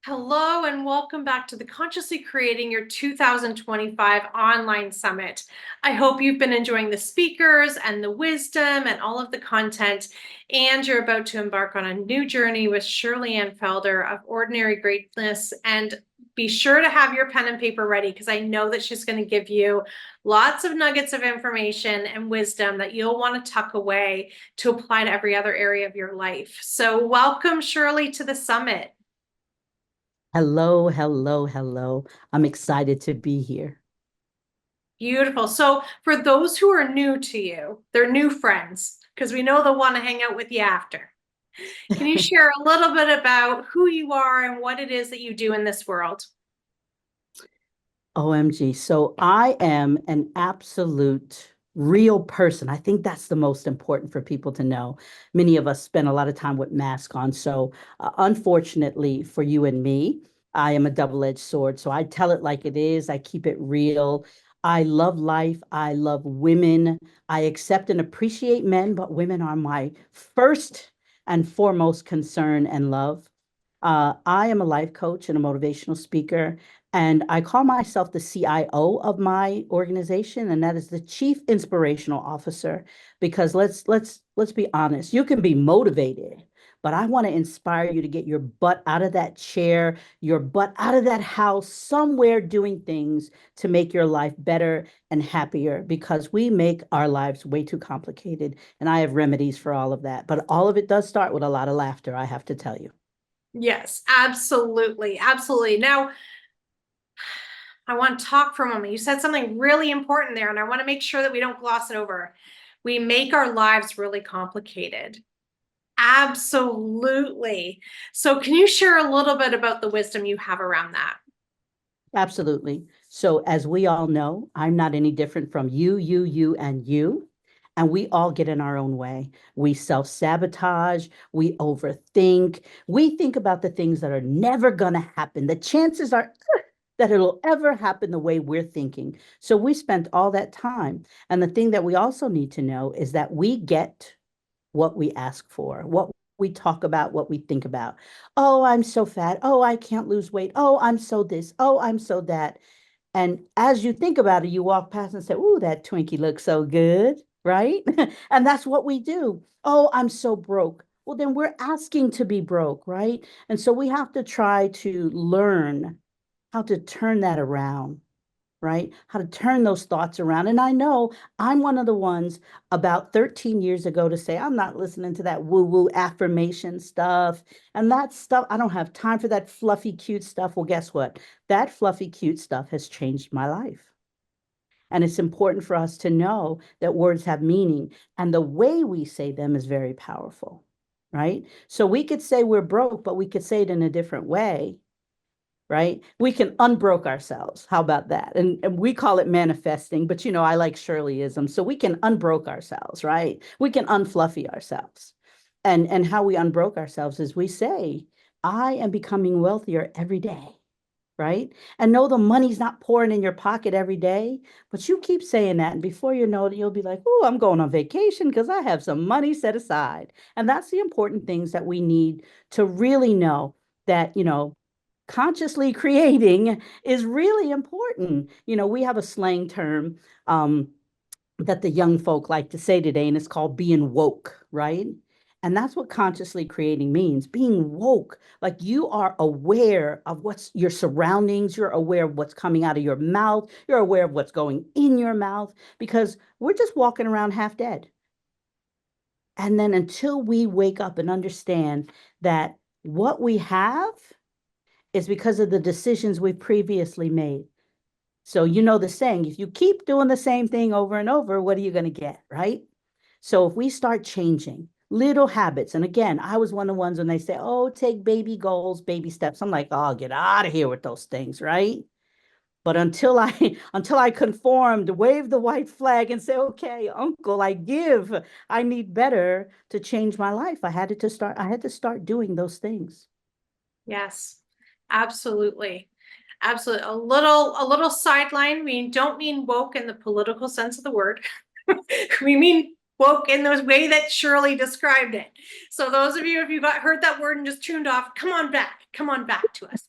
Hello and welcome back to the Consciously Creating Your 2025 Online Summit. I hope you've been enjoying the speakers and the wisdom and all of the content, and you're about to embark on a new journey with Shirley Ann Felder of Ordinary Greatness. And be sure to have your pen and paper ready because I know that she's going to give you lots of nuggets of information and wisdom that you'll want to tuck away to apply to every other area of your life. So welcome, Shirley, to the summit. Hello, hello, hello. I'm excited to be here. Beautiful. So for those who are new to you, they're new friends, because we know they'll want to hang out with you after. Can you share a little bit about who you are and what it is that you do in this world? OMG. So I am an absolute real person. I think that's the most important for people to know. Many of us spend a lot of time with masks on. So unfortunately for you and me, I am a double-edged sword. So I tell it like it is. I keep it real. I love life. I love women. I accept and appreciate men, but women are my first and foremost concern and love. I am a life coach and a motivational speaker, and I call myself the CIO of my organization, and that is the Chief Inspirational Officer. Because let's be honest, you can be motivated, but I want to inspire you to get your butt out of that chair, your butt out of that house, somewhere doing things to make your life better and happier. Because we make our lives way too complicated, and I have remedies for all of that. But all of it does start with a lot of laughter, I have to tell you. Yes, absolutely. Absolutely. Now, I want to talk for a moment. You said something really important there, and I want to make sure that we don't gloss it over. We make our lives really complicated. Absolutely. So, can you share a little bit about the wisdom you have around that? Absolutely. So, as we all know, I'm not any different from you, and you. And we all get in our own way. We self sabotage, we overthink, we think about the things that are never going to happen. The chances are that it'll ever happen the way we're thinking. So, we spent all that time. And the thing that we also need to know is that we get what we ask for, what we talk about, what we think about. Oh, I'm so fat. Oh, I can't lose weight. Oh, I'm so this. Oh, I'm so that. And as you think about it, you walk past and say, "Ooh, that Twinkie looks so good," right? And that's what we do. Oh, I'm so broke. Well, then we're asking to be broke, right? And so we have to try to learn how to turn that around, right? How to turn those thoughts around. And I know I'm one of the ones about 13 years ago to say, I'm not listening to that woo woo affirmation stuff. And that stuff, I don't have time for that fluffy, cute stuff. Well, guess what? That fluffy, cute stuff has changed my life. And it's important for us to know that words have meaning and the way we say them is very powerful, right? So we could say we're broke, but we could say it in a different way, right? We can unbroke ourselves. How about that? And we call it manifesting, but I like Shirleyism. So we can unbroke ourselves, right? We can unfluffy ourselves. And how we unbroke ourselves is we say, I am becoming wealthier every day, right? And no, the money's not pouring in your pocket every day, but you keep saying that. And before you know it, you'll be like, oh, I'm going on vacation because I have some money set aside. And that's the important things that we need to really know that, consciously creating is really important. We have a slang term that the young folk like to say today, and it's called being woke, right? And that's what consciously creating means, being woke. Like you are aware of what's your surroundings, you're aware of what's coming out of your mouth, you're aware of what's going in your mouth, because we're just walking around half dead. And then until we wake up and understand that what we have is because of the decisions we previously made. So you know the saying, if you keep doing the same thing over and over, what are you going to get, right? So if we start changing little habits, and again, I was one of the ones when they say, oh, take baby goals, baby steps. I'm like, oh, get out of here with those things, right? But until I conformed, wave the white flag and say, okay, uncle, I need better to change my life. I had to start doing those things. Yes, absolutely. Absolutely. A little sideline. We don't mean woke in the political sense of the word. We mean woke in the way that Shirley described it. So those of you, if you heard that word and just tuned off, come on back to us.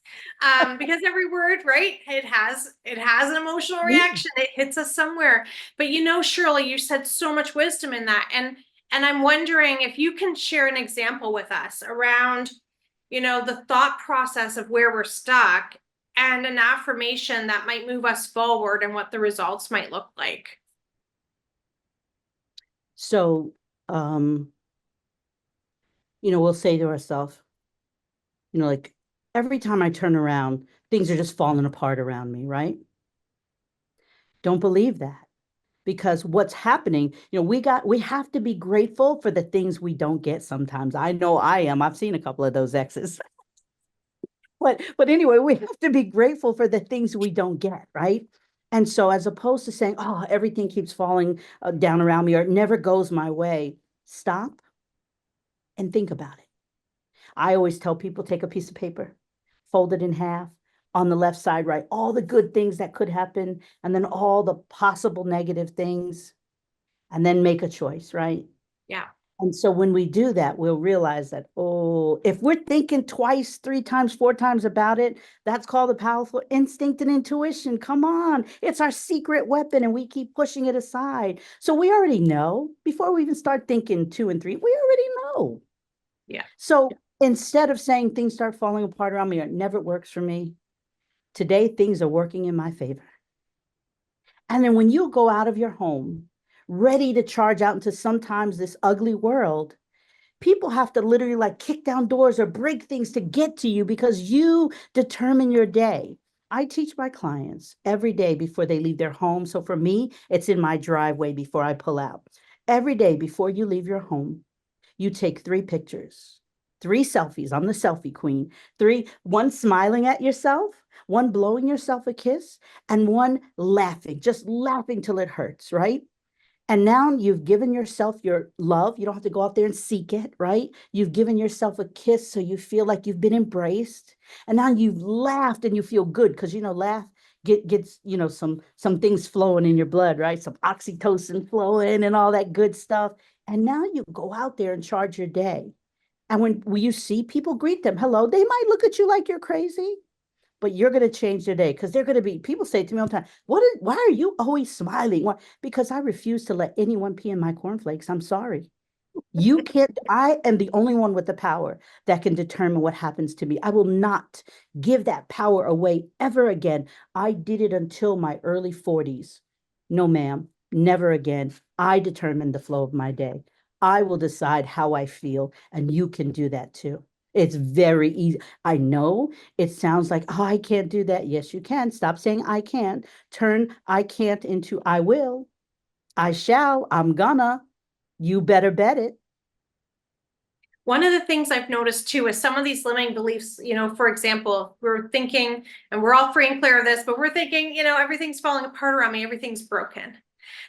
Because every word, right, it has an emotional reaction. It hits us somewhere. But Shirley, you said so much wisdom in that. And I'm wondering if you can share an example with us around, the thought process of where we're stuck and an affirmation that might move us forward and what the results might look like. So, we'll say to ourselves, like every time I turn around, things are just falling apart around me, right? Don't believe that. Because what's happening, we have to be grateful for the things we don't get sometimes. I know I am. I've seen a couple of those exes. But anyway, we have to be grateful for the things we don't get, right? And so as opposed to saying, oh, everything keeps falling down around me or it never goes my way, stop and think about it. I always tell people, take a piece of paper, fold it in half. On the left side, write all the good things that could happen, and then all the possible negative things, and then make a choice, right? Yeah. And so when we do that, we'll realize that, oh, if we're thinking twice, three times, four times about it, that's called a powerful instinct and intuition. Come on. It's our secret weapon, and we keep pushing it aside. So we already know before we even start thinking two and three, we already know. Yeah. So instead of saying things start falling apart around me or it never works for me, today things are working in my favor. And then when you go out of your home, ready to charge out into sometimes this ugly world, people have to literally like kick down doors or break things to get to you because you determine your day. I teach my clients every day before they leave their home. So for me, it's in my driveway before I pull out. Every day before you leave your home, you take 3 pictures, 3 selfies. I'm the selfie queen. 3, one smiling at yourself, one blowing yourself a kiss, and one laughing, just laughing till it hurts, right? And now you've given yourself your love. You don't have to go out there and seek it, right? You've given yourself a kiss so you feel like you've been embraced. And now you've laughed and you feel good because, laugh gets, some things flowing in your blood, right? Some oxytocin flowing and all that good stuff. And now you go out there and charge your day. And when you see people, greet them. Hello. They might look at you like you're crazy, but you're going to change their day because they're going to be, people say to me all the time, why are you always smiling? Why? Because I refuse to let anyone pee in my cornflakes. I'm sorry. You can't, I am the only one with the power that can determine what happens to me. I will not give that power away ever again. I did it until my early 40s. No, ma'am, never again. I determine the flow of my day. I will decide how I feel, and you can do that too. It's very easy. I know it sounds like, oh, I can't do that. Yes, you can. Stop saying I can't. Turn I can't into I will. I shall. I'm gonna. You better bet it. One of the things I've noticed too is some of these limiting beliefs, for example, we're thinking, and we're all free and clear of this, but we're thinking, everything's falling apart around me, everything's broken.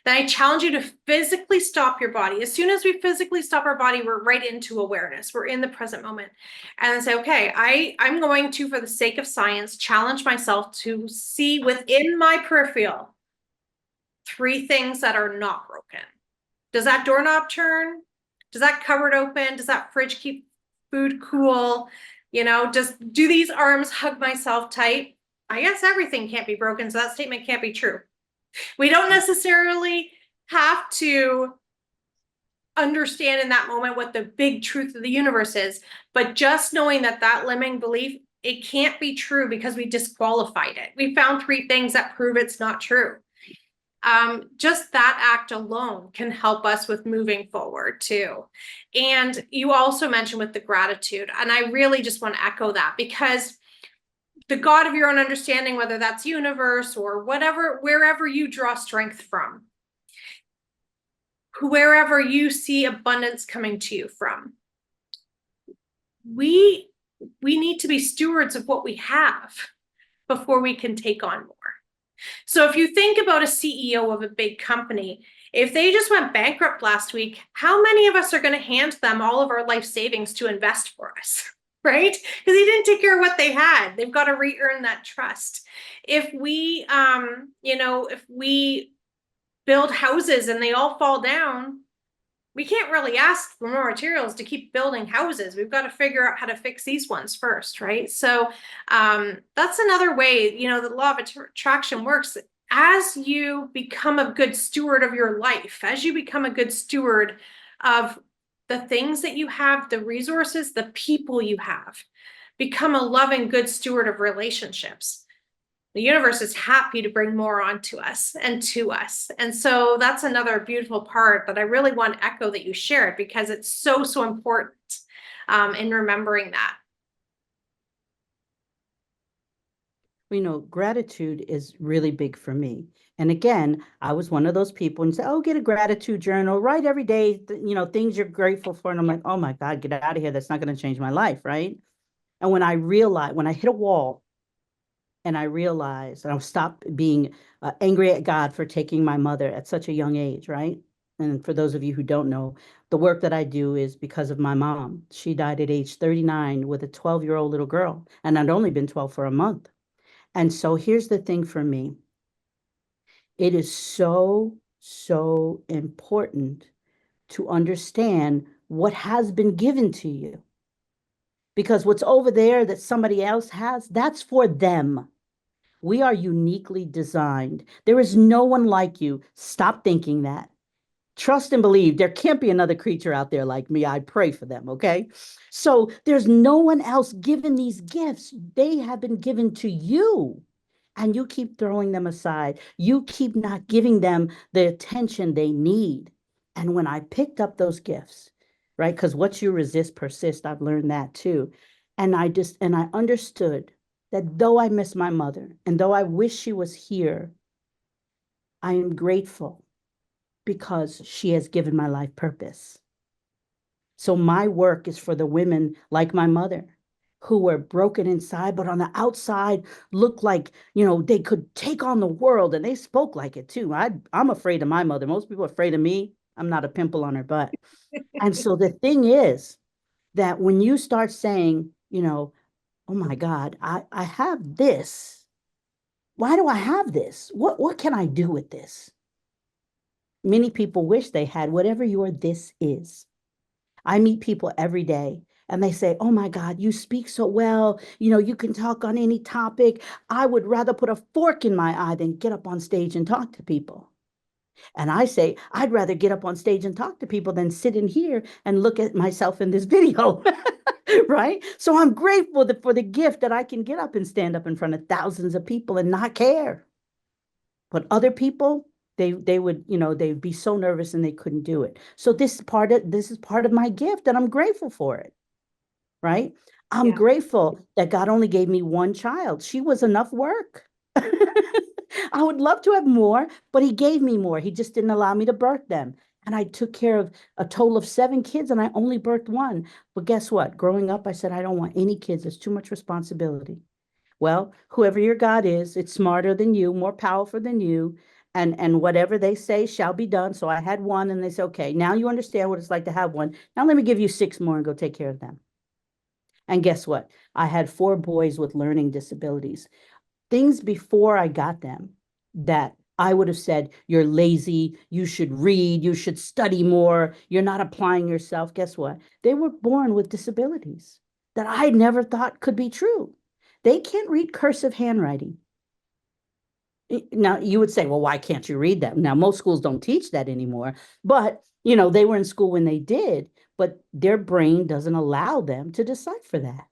Then I challenge you to physically stop your body. As soon as we physically stop our body, we're right into awareness. We're in the present moment. And then say, okay, I'm going to, for the sake of science, challenge myself to see within my peripheral 3 things that are not broken. Does that doorknob turn? Does that cupboard open? Does that fridge keep food cool? Do these arms hug myself tight? I guess everything can't be broken, so that statement can't be true. We don't necessarily have to understand in that moment what the big truth of the universe is, but just knowing that limiting belief, it can't be true because we disqualified it. We found 3 things that prove it's not true. Just that act alone can help us with moving forward too. And you also mentioned with the gratitude, and I really just want to echo that because the God of your own understanding, whether that's universe or whatever, wherever you draw strength from, wherever you see abundance coming to you from, we need to be stewards of what we have before we can take on more. So if you think about a CEO of a big company, if they just went bankrupt last week, how many of us are going to hand them all of our life savings to invest for us? Right? Because they didn't take care of what they had. They've got to re-earn that trust. If we, if we build houses and they all fall down, we can't really ask for more materials to keep building houses. We've got to figure out how to fix these ones first, right? So that's another way, the law of attraction works. As you become a good steward of your life, as you become a good steward of the things that you have, the resources, the people you have, become a loving, good steward of relationships. The universe is happy to bring more onto us and to us. And so that's another beautiful part that I really want to echo that you shared, because it's so, so important in remembering that. Gratitude is really big for me. And again, I was one of those people and say, oh, get a gratitude journal, write every day, things you're grateful for. And I'm like, oh my God, get out of here. That's not going to change my life. Right. And when I hit a wall and I realized, and I stopped being angry at God for taking my mother at such a young age. Right. And for those of you who don't know, the work that I do is because of my mom. She died at age 39 with a 12-year-old little girl. And I'd only been 12 for a month. And so here's the thing for me. It is so, so important to understand what has been given to you. Because what's over there that somebody else has, that's for them. We are uniquely designed. There is no one like you. Stop thinking that. Trust and believe there can't be another creature out there like me. I pray for them, okay? So there's no one else given these gifts. They have been given to you. And you keep throwing them aside. You keep not giving them the attention they need. And when I picked up those gifts, right? Because what you resist persists, I've learned that too. And I understood that though I miss my mother and though I wish she was here, I am grateful because she has given my life purpose. So my work is for the women like my mother who were broken inside, but on the outside looked like, they could take on the world, and they spoke like it too. I'm afraid of my mother. Most people are afraid of me. I'm not a pimple on her butt. And so the thing is that when you start saying, oh my God, I have this. Why do I have this? What can I do with this? Many people wish they had whatever your this is. I meet people every day and they say, oh my God, you speak so well. You can talk on any topic. I would rather put a fork in my eye than get up on stage and talk to people. And I say, I'd rather get up on stage and talk to people than sit in here and look at myself in this video. Right? So I'm grateful for the gift that I can get up and stand up in front of thousands of people and not care. But other people, they would, they'd be so nervous and they couldn't do it. So this is part of my gift, and I'm grateful for it. Right? I'm Yeah. grateful that God only gave me one child. She was enough work. I would love to have more, but he gave me more. He just didn't allow me to birth them. And I took care of a total of 7 kids and I only birthed one. But guess what? Growing up, I said, I don't want any kids. It's too much responsibility. Well, whoever your God is, it's smarter than you, more powerful than you, and whatever they say shall be done. So I had one, and they said, okay, now you understand what it's like to have one. Now let me give you 6 more and go take care of them. And guess what? I had 4 boys with learning disabilities. Things before I got them that I would have said, you're lazy, you should read, you should study more, you're not applying yourself. Guess what? They were born with disabilities that I never thought could be true. They can't read cursive handwriting. Now, you would say, well, why can't you read that? Now, most schools don't teach that anymore, but, they were in school when they did, but their brain doesn't allow them to decipher that.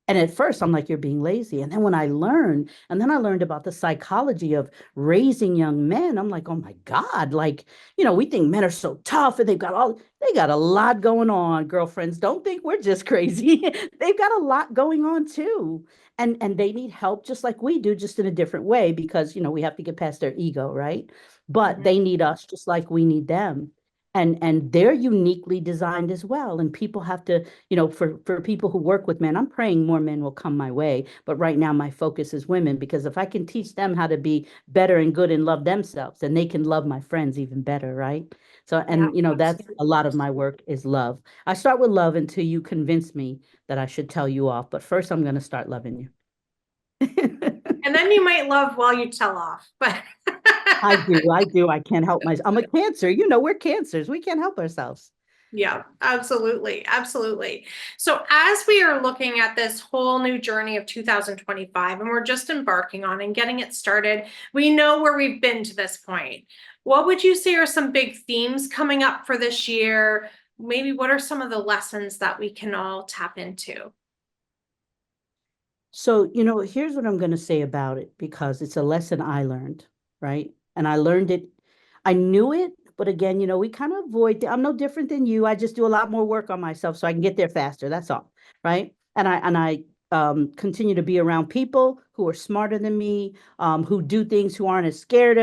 And at first, I'm like, you're being lazy. And then when I learned, and then I learned about the psychology of raising young men, I'm like, oh my God, like, we think men are so tough and they got a lot going on, girlfriends. Don't think we're just crazy. They've got a lot going on too. And they need help just like we do, just in a different way, because, we have to get past their ego, right? But they need us just like we need them. And they're uniquely designed as well. And people have to, for people who work with men, I'm praying more men will come my way. But right now, my focus is women, because if I can teach them how to be better and good and love themselves, then they can love my friends even better, right? So, Yeah, and that's a lot of my work is love. I start with love until you convince me that I should tell you off. But first, I'm going to start loving you. and then you might love while you tell off, but I do. I can't help myself. I'm a Cancer. We're Cancers. We can't help ourselves. Yeah, absolutely. Absolutely. So, as we are looking at this whole new journey of 2025, and we're just embarking on and getting it started, we know where we've been to this point. What would you say are some big themes coming up for this year? Maybe what are some of the lessons that we can all tap into? So, here's what I'm going to say about it because it's a lesson I learned, right? And I learned it, I knew it, but again, we kind of I'm no different than you. I just do a lot more work on myself so I can get there faster. That's all, right? And I continue to be around people who are smarter than me, who do things, who aren't as scared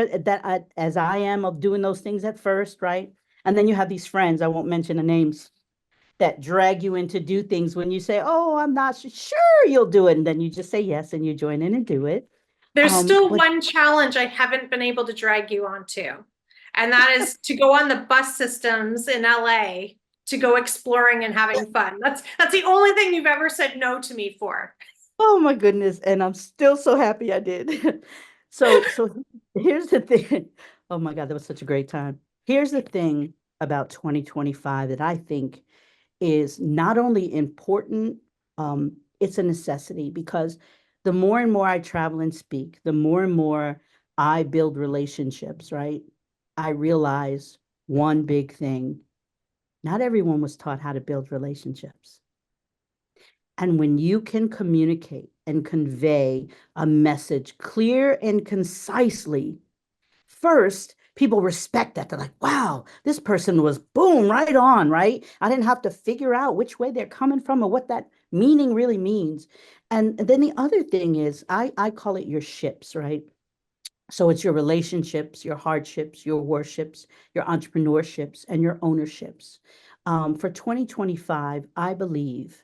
as I am of doing those things at first, right? And then you have these friends, I won't mention the names, that drag you in to do things when you say, "Oh, I'm not sure you'll do it," and then you just say yes and you join in and do it. There's still But one challenge I haven't been able to drag you onto, and that is to go on the bus systems in LA to go exploring and having fun. That's the only thing you've ever said no to me for. oh my goodness, and I'm still so happy I did. So here's the thing. Oh my God, that was such a great time. Here's the thing about 2025 that I think is not only important, it's a necessity because the more and more I travel and speak, the more and more I build relationships, right? I realize one big thing. Not everyone was taught how to build relationships. And when you can communicate and convey a message clear and concisely, first, people respect that. They're like, wow, this person was boom, right on, right? I didn't have to figure out which way they're coming from or what that meaning really means. And then the other thing is, I call it your ships, right? So it's your relationships, your hardships, your worships, your entrepreneurships, and your ownerships. For 2025, I believe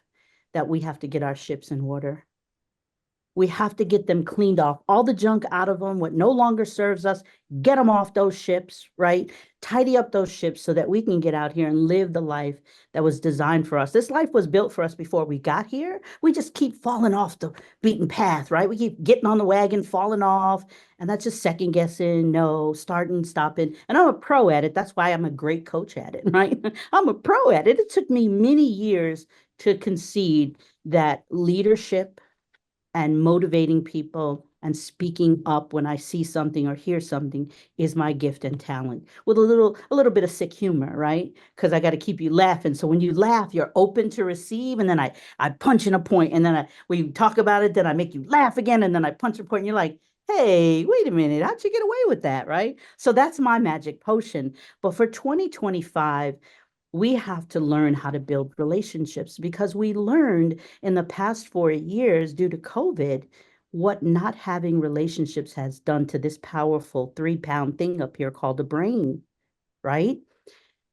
that we have to get our ships in order. We have to get them cleaned off, all the junk out of them, what no longer serves us, get them off those ships, right? Tidy up those ships so that we can get out here and live the life that was designed for us. This life was built for us before we got here. We just keep falling off the beaten path, right? We keep getting on the wagon, falling off, and that's just second guessing, no, starting, stopping. And I'm a pro at it. That's why I'm a great coach at it, right? I'm a pro at it. It took me many years to concede that leadership and motivating people and speaking up when I see something or hear something is my gift and talent with a little bit of sick humor, right? Because I got to keep you laughing. So when you laugh, you're open to receive, and then I punch in a point, and then when you talk about it, then I make you laugh again, and then I punch a point, and you're like, hey, wait a minute, how'd you get away with that, right? So that's my magic potion. But for 2025, we have to learn how to build relationships because we learned in the past 4 years due to COVID what not having relationships has done to this powerful 3 pound thing up here called the brain, right?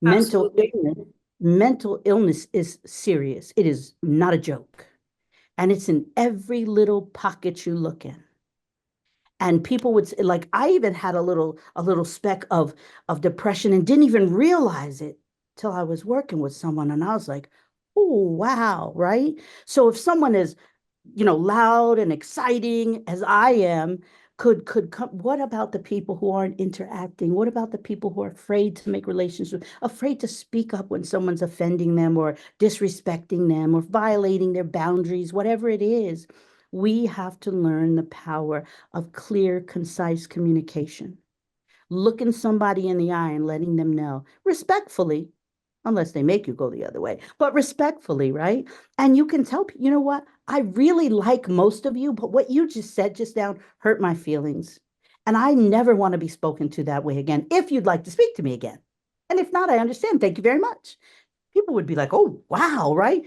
Mental Absolutely. illness, mental illness is serious. It is not a joke. And it's in every little pocket you look in. And people would say, like, I even had a little speck of depression and didn't even realize it till I was working with someone, and I was like, oh wow, right? So if someone is, loud and exciting as I am, could come, what about the people who aren't interacting? What about the people who are afraid to make relationships, afraid to speak up when someone's offending them or disrespecting them or violating their boundaries, whatever it is? We have to learn the power of clear, concise communication. Looking somebody in the eye and letting them know respectfully, unless they make you go the other way, but respectfully, right? And you can tell, you know what? I really like most of you, but what you just said just now hurt my feelings. And I never want to be spoken to that way again. If you'd like to speak to me again. And if not, I understand. Thank you very much. People would be like, oh, wow, right?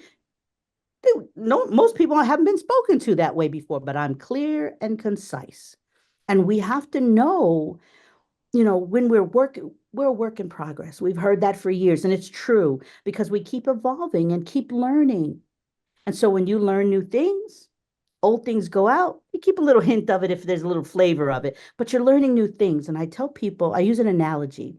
No, most people haven't been spoken to that way before, but I'm clear and concise. And we have to know, when we're a work in progress. We've heard that for years, and it's true because we keep evolving and keep learning. And so when you learn new things, old things go out. You keep a little hint of it if there's a little flavor of it, but you're learning new things. And I tell people, I use an analogy.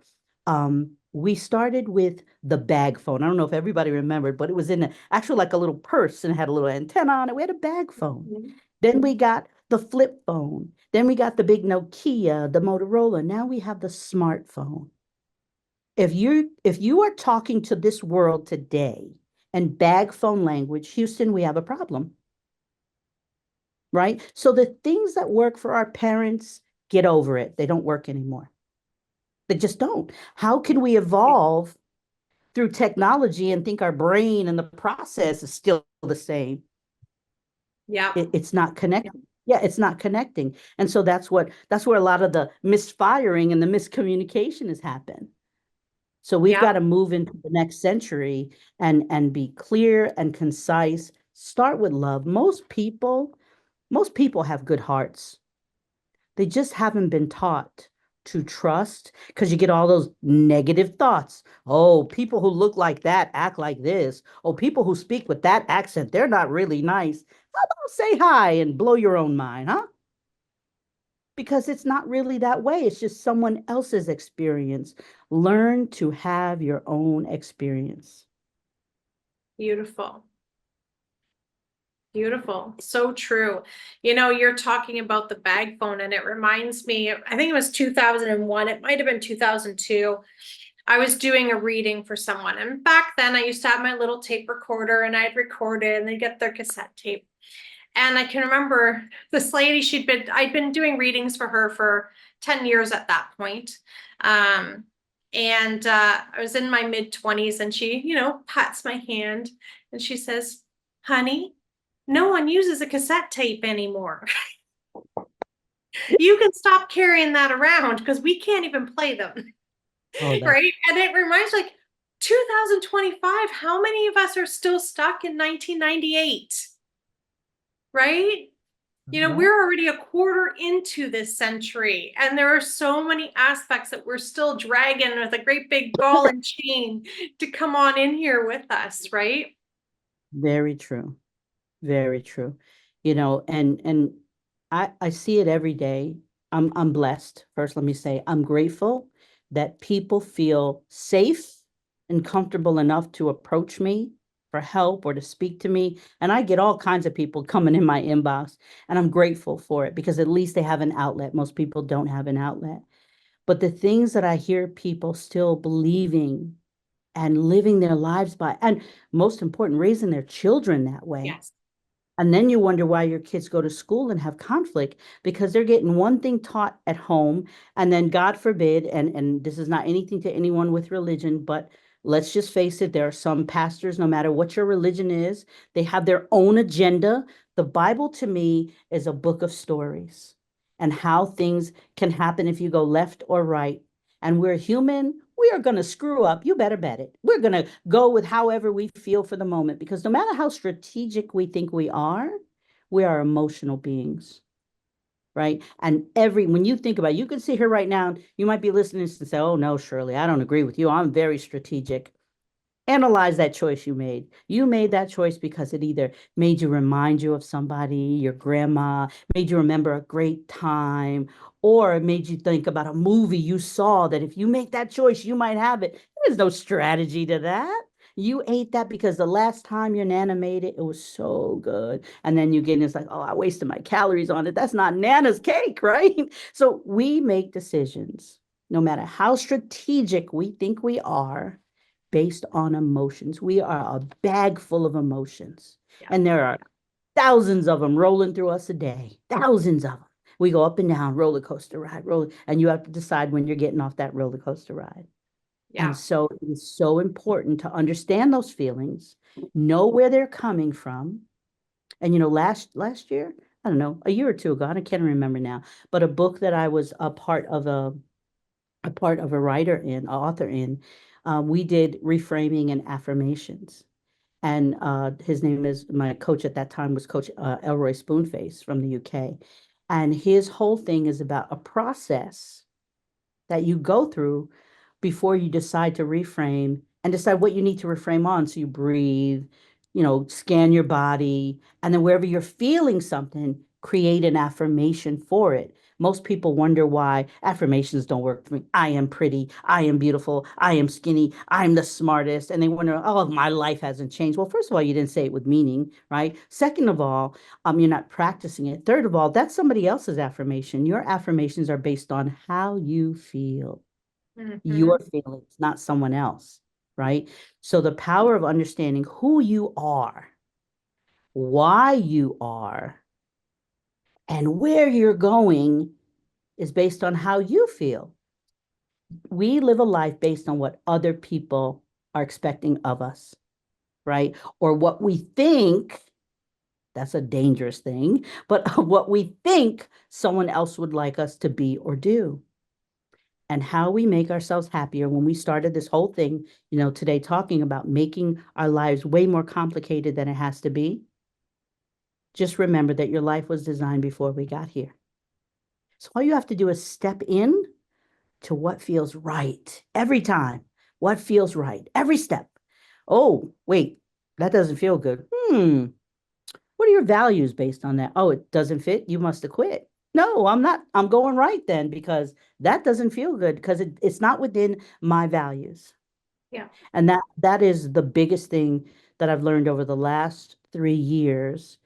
We started with the bag phone. I don't know if everybody remembered, but it was in actually like a little purse and it had a little antenna on it. We had a bag phone. Mhm. Then we got the flip phone. Then we got the big Nokia, the Motorola. Now we have the smartphone. If you are talking to this world today in bag phone language, Houston, we have a problem, right? So the things that work for our parents, get over it. They don't work anymore. They just don't. How can we evolve through technology and think our brain and the process is still the same? Yeah. It's not connecting. Yeah, it's not connecting. And so that's where a lot of the misfiring and the miscommunication has happened. So we've Yeah. got to move into the next century and be clear and concise. Start with love. Most people have good hearts. They just haven't been taught to trust because you get all those negative thoughts. Oh, people who look like that act like this. Oh, people who speak with that accent, they're not really nice. How about say hi and blow your own mind, huh? Because it's not really that way. It's just someone else's experience. Learn to have your own experience. Beautiful. Beautiful. So true. You know, you're talking about the bag phone, and it reminds me, I think it was 2001. It might have been 2002. I was doing a reading for someone. And back then, I used to have my little tape recorder and I'd record it and they'd get their cassette tape. And I can remember this lady, I'd been doing readings for her for 10 years at that point. Um, and I was in my mid 20s and she, pats my hand and she says, honey, no one uses a cassette tape anymore. You can stop carrying that around because we can't even play them. Oh, that Right. And it reminds like 2025, how many of us are still stuck in 1998? Right. yeah. We're already a quarter into this century, and there are so many aspects that we're still dragging with a great big ball and chain to come on in here with us, right? Very true. Very true. And I see it every day. I'm blessed. First, let me say I'm grateful that people feel safe and comfortable enough to approach me for help or to speak to me. And I get all kinds of people coming in my inbox, and I'm grateful for it because at least they have an outlet. Most people don't have an outlet. But the things that I hear people still believing and living their lives by, and most important, raising their children that way, Yes. and then you wonder why your kids go to school and have conflict because they're getting one thing taught at home. And then, God forbid, and this is not anything to anyone with religion, but let's just face it, there are some pastors, no matter what your religion is, they have their own agenda. The Bible to me is a book of stories and how things can happen if you go left or right. And we're human. We are going to screw up. You better bet it. We're going to go with however we feel for the moment because no matter how strategic we think we are emotional beings, right? And when you think about it, you can see her right now, you might be listening and say, oh no, Shirley, I don't agree with you. I'm very strategic. Analyze that choice you made. You made that choice because it either made you remind you of somebody, your grandma, made you remember a great time, or it made you think about a movie you saw that if you make that choice, you might have it. There's no strategy to that. You ate that because the last time your Nana made it, it was so good. And then you get in, it's like, oh, I wasted my calories on it. That's not Nana's cake, right? So we make decisions, no matter how strategic we think we are, based on emotions. We are a bag full of emotions, Yeah. and there are thousands of them rolling through us a day. Thousands of them. We go up and down, roller coaster ride, and you have to decide when you're getting off that roller coaster ride. And Yeah. so it is so important to understand those feelings, know where they're coming from. And last year, I don't know, a year or two ago, I can't remember now, but a book that I was a writer in, an author in, we did reframing and affirmations. And his name is, my coach at that time was Coach Elroy Spoonface from the UK. And his whole thing is about a process that you go through before you decide to reframe and decide what you need to reframe on. So you breathe, scan your body, and then wherever you're feeling something, create an affirmation for it. Most people wonder why affirmations don't work for me. I am pretty. I am beautiful. I am skinny. I'm the smartest. And they wonder, oh, my life hasn't changed. Well, first of all, you didn't say it with meaning, right? Second of all, you're not practicing it. Third of all, that's somebody else's affirmation. Your affirmations are based on how you feel, your feelings, not someone else, right? So the power of understanding who you are, why you are, and where you're going is based on how you feel. We live a life based on what other people are expecting of us, right? Or what we think, that's a dangerous thing, but what we think someone else would like us to be or do. And how we make ourselves happier when we started this whole thing, today talking about making our lives way more complicated than it has to be. Just remember that your life was designed before we got here. So all you have to do is step in to what feels right every time. What feels right every step. Oh, wait, that doesn't feel good. What are your values based on that? Oh, it doesn't fit. You must have quit. No, I'm not. I'm going right then because that doesn't feel good because it's not within my values. Yeah. And that is the biggest thing that I've learned over the last 3 years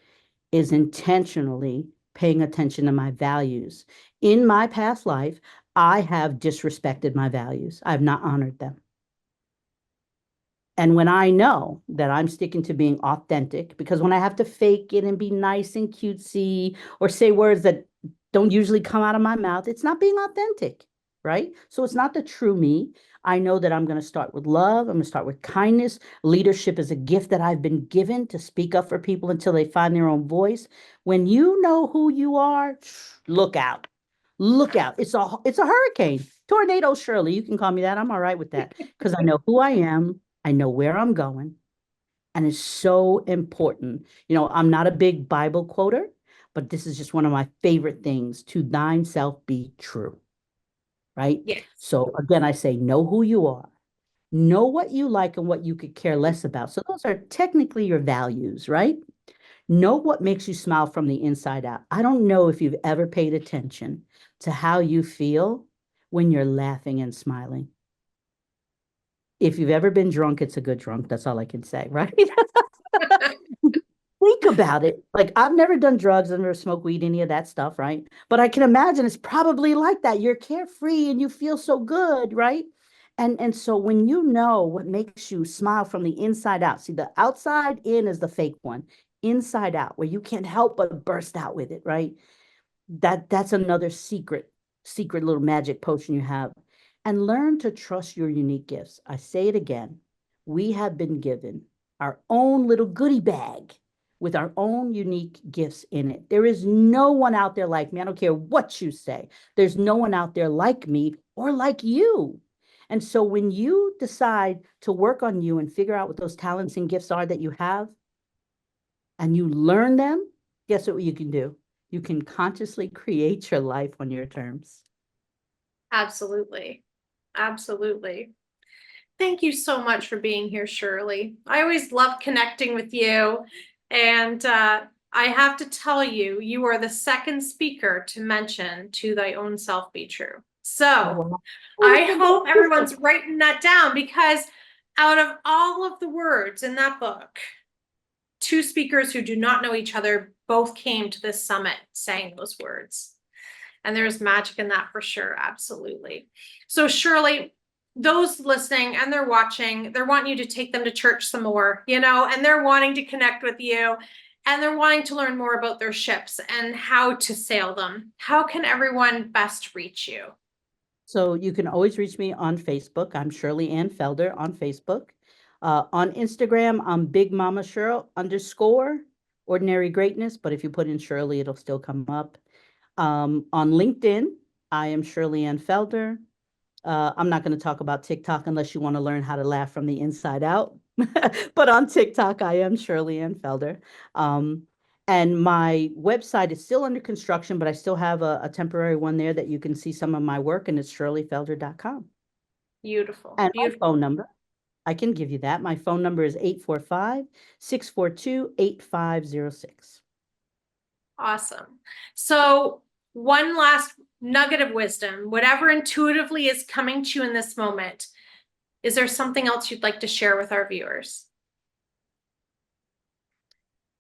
is intentionally paying attention to my values. In my past life, I have disrespected my values. I've not honored them. And when I know that I'm sticking to being authentic, because when I have to fake it and be nice and cutesy or say words that don't usually come out of my mouth, it's not being authentic, right? So it's not the true me. I know that I'm going to start with love. I'm going to start with kindness. Leadership is a gift that I've been given to speak up for people until they find their own voice. When you know who you are, look out. Look out. It's a hurricane. Tornado Shirley. You can call me that. I'm all right with that because I know who I am. I know where I'm going. And it's so important. I'm not a big Bible quoter, but this is just one of my favorite thines to thine self be true, right? Yes. So again, I say, know who you are, know what you like and what you could care less about. So those are technically your values, right? Know what makes you smile from the inside out. I don't know if you've ever paid attention to how you feel when you're laughing and smiling. If you've ever been drunk, it's a good drunk. That's all I can say, right? Think about it. Like, I've never done drugs, I've never smoked weed, any of that stuff, right? But I can imagine it's probably like that. You're carefree and you feel so good, right? And so when you know what makes you smile from the inside out, see, the outside in is the fake one, inside out, where you can't help but burst out with it, right? That's another secret little magic potion you have. And learn to trust your unique gifts. I say it again. We have been given our own little goodie bag with our own unique gifts in it. There is no one out there like me. I don't care what you say. There's no one out there like me or like you. And so when you decide to work on you and figure out what those talents and gifts are that you have, and you learn them, guess what you can do? You can consciously create your life on your terms. Absolutely. Absolutely. Thank you so much for being here, Shirley. I always love connecting with you. And I have to tell you, you are the second speaker to mention to thy own self be true. So Wow. I hope everyone's writing that down because out of all of the words in that book, two speakers who do not know each other both came to this summit saying those words. And there's magic in that for sure. Absolutely. So Shirley, those listening and they're watching, they're wanting you to take them to church some more, and they're wanting to connect with you and they're wanting to learn more about their ships and how to sail them. How can everyone best reach you? So you can always reach me on Facebook. I'm Shirley Ann Felder on Facebook. On Instagram, I'm Big Mama Cheryl _ Ordinary Greatness. But if you put in Shirley, it'll still come up. On LinkedIn, I am Shirley Ann Felder. I'm not going to talk about TikTok unless you want to learn how to laugh from the inside out. But on TikTok, I am Shirley Ann Felder. And my website is still under construction, but I still have a temporary one there that you can see some of my work, and it's shirleyfelder.com. Beautiful. And my Beautiful. phone number, I can give you that. My phone number is 845-642-8506. Awesome. So one last nugget of wisdom, whatever intuitively is coming to you in this moment, is there something else you'd like to share with our viewers?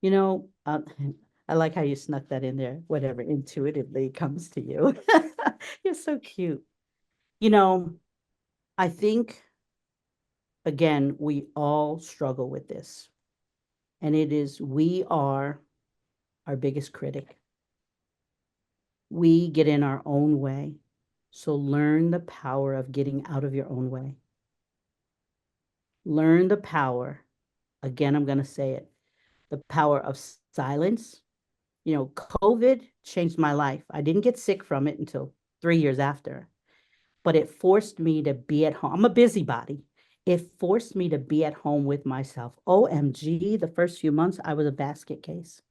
You know, I like how you snuck that in there, whatever intuitively comes to you. You're so cute. You know, I think, again, we all struggle with this. And it is, we are our biggest critic. We get in our own way. So learn the power of getting out of your own way. Learn the power, again, I'm going to say it, the power of silence. You know, COVID changed my life. I didn't get sick from it until 3 years after, but it forced me to be at home. I'm a busybody. It forced me to be at home with myself. OMG, the first few months, I was a basket case,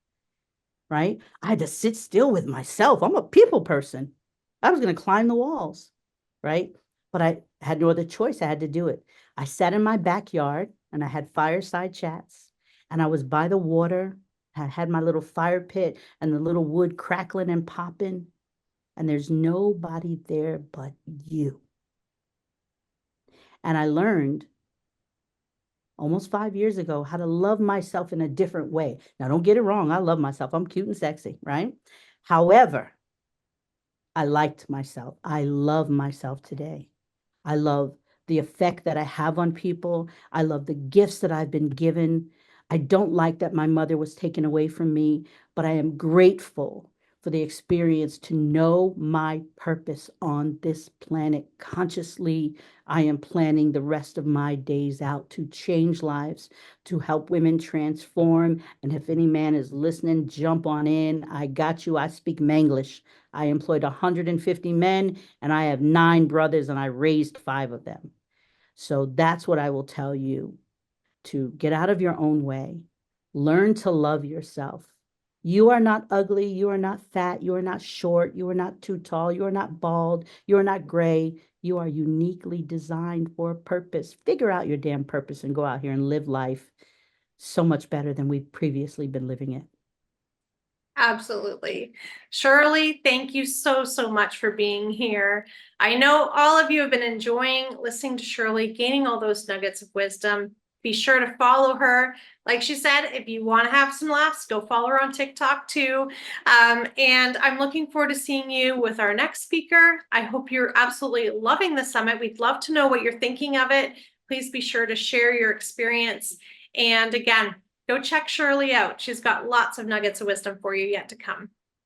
right? I had to sit still with myself. I'm a people person. I was going to climb the walls, right? But I had no other choice. I had to do it. I sat in my backyard and I had fireside chats and I was by the water. I had my little fire pit and the little wood crackling and popping. And there's nobody there but you. And I learned almost 5 years ago how to love myself in a different way. Now, don't get it wrong. I love myself. I'm cute and sexy, right? However, I liked myself. I love myself today. I love the effect that I have on people. I love the gifts that I've been given. I don't like that my mother was taken away from me, but I am grateful for the experience to know my purpose on this planet consciously. I am planning the rest of my days out to change lives, to help women transform. And if any man is listening, jump on in. I got you. I speak Manglish. I employed 150 men and I have 9 brothers and I raised 5 of them. So that's what I will tell you, to get out of your own way. Learn to love yourself. You are not ugly. You are not fat. You are not short. You are not too tall. You are not bald. You are not gray. You are uniquely designed for a purpose. Figure out your damn purpose and go out here and live life so much better than we've previously been living it. Absolutely. Shirley, thank you so, so much for being here. I know all of you have been enjoying listening to Shirley, gaining all those nuggets of wisdom. Be sure to follow her. Like she said, if you want to have some laughs, go follow her on TikTok too. And I'm looking forward to seeing you with our next speaker. I hope you're absolutely loving the summit. We'd love to know what you're thinking of it. Please be sure to share your experience. And again, go check Shirley out. She's got lots of nuggets of wisdom for you yet to come.